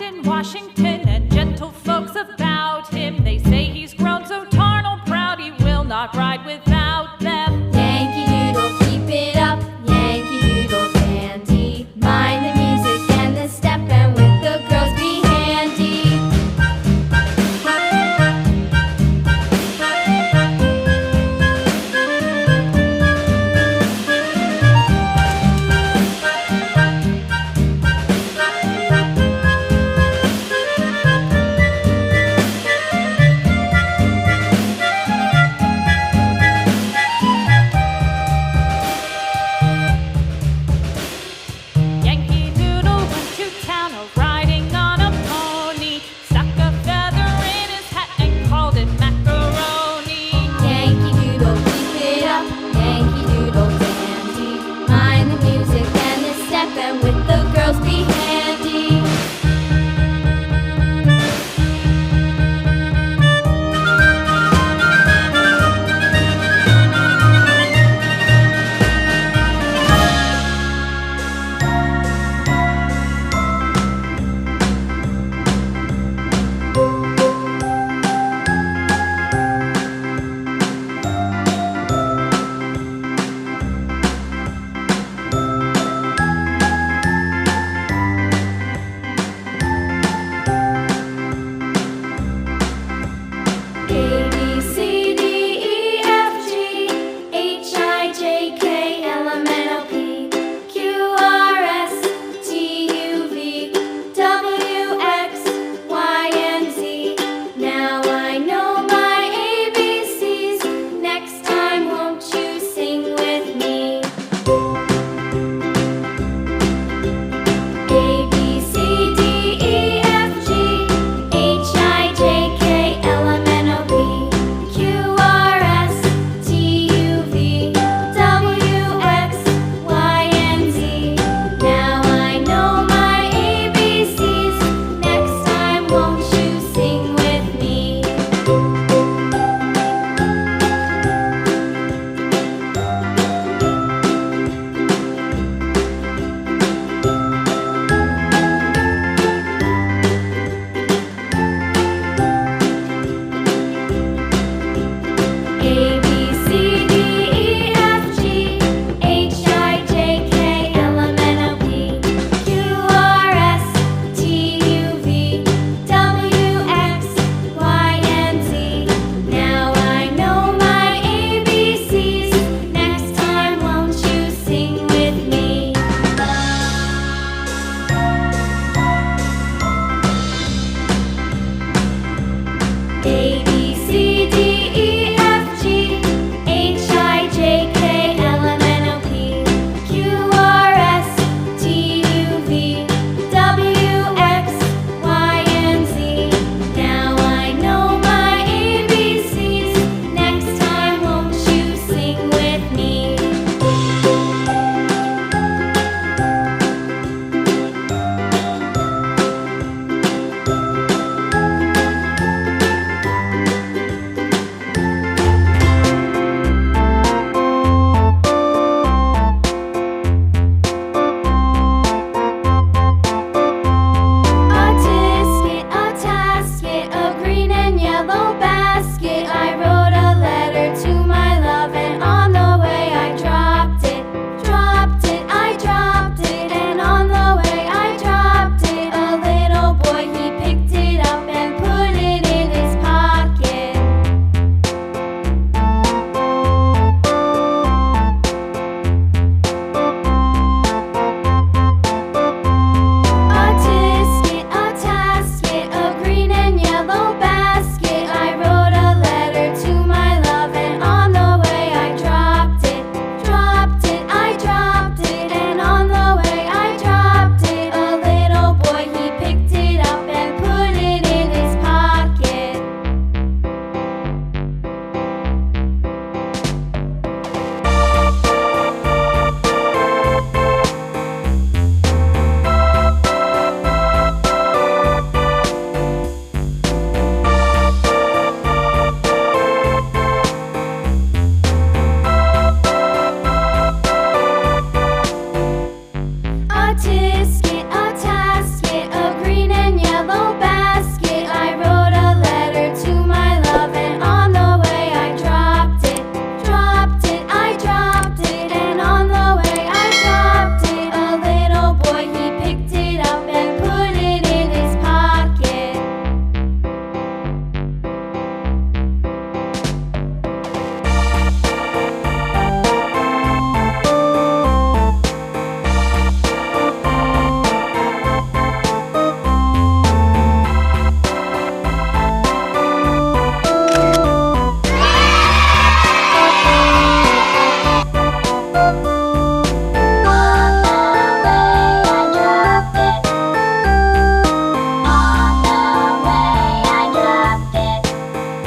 in Washington, and gentle folks about him. They say he's grown so tarnal proud he will not ride without them. Yankee Doodle, keep it up, Yankee Doodle dandy. Mind the music and the step, and with the girls be handy. Yankee Doodle went to town riding on a pony, stuck a feather in his hat and called it macaroni. Yankee Doodle, keep it up, Yankee Doodle dandy. Mind the music and the step, and with the girls be handy. A, B, C, D, E, F, G, H, I, J, K, L, M, N, O, P, Q, R, S, T, U, V, W, X, Y, and Z. Now I know my ABCs. Next time, won't you sing with me? A, B, C, D, E, F, G, H, I, J, K, L, M, N, O, P, Q, R, S, T, U, V, W, X, Y, and Z. Now I know my ABCs. Next time, won't you sing with me? A, B, C, D, E, F, G, H, I, J, K, L, M, N, O, P, Q, R, S, T, U, V, W, X, Y, and Z. Now I know my ABCs. Next time, won't you sing with me? A,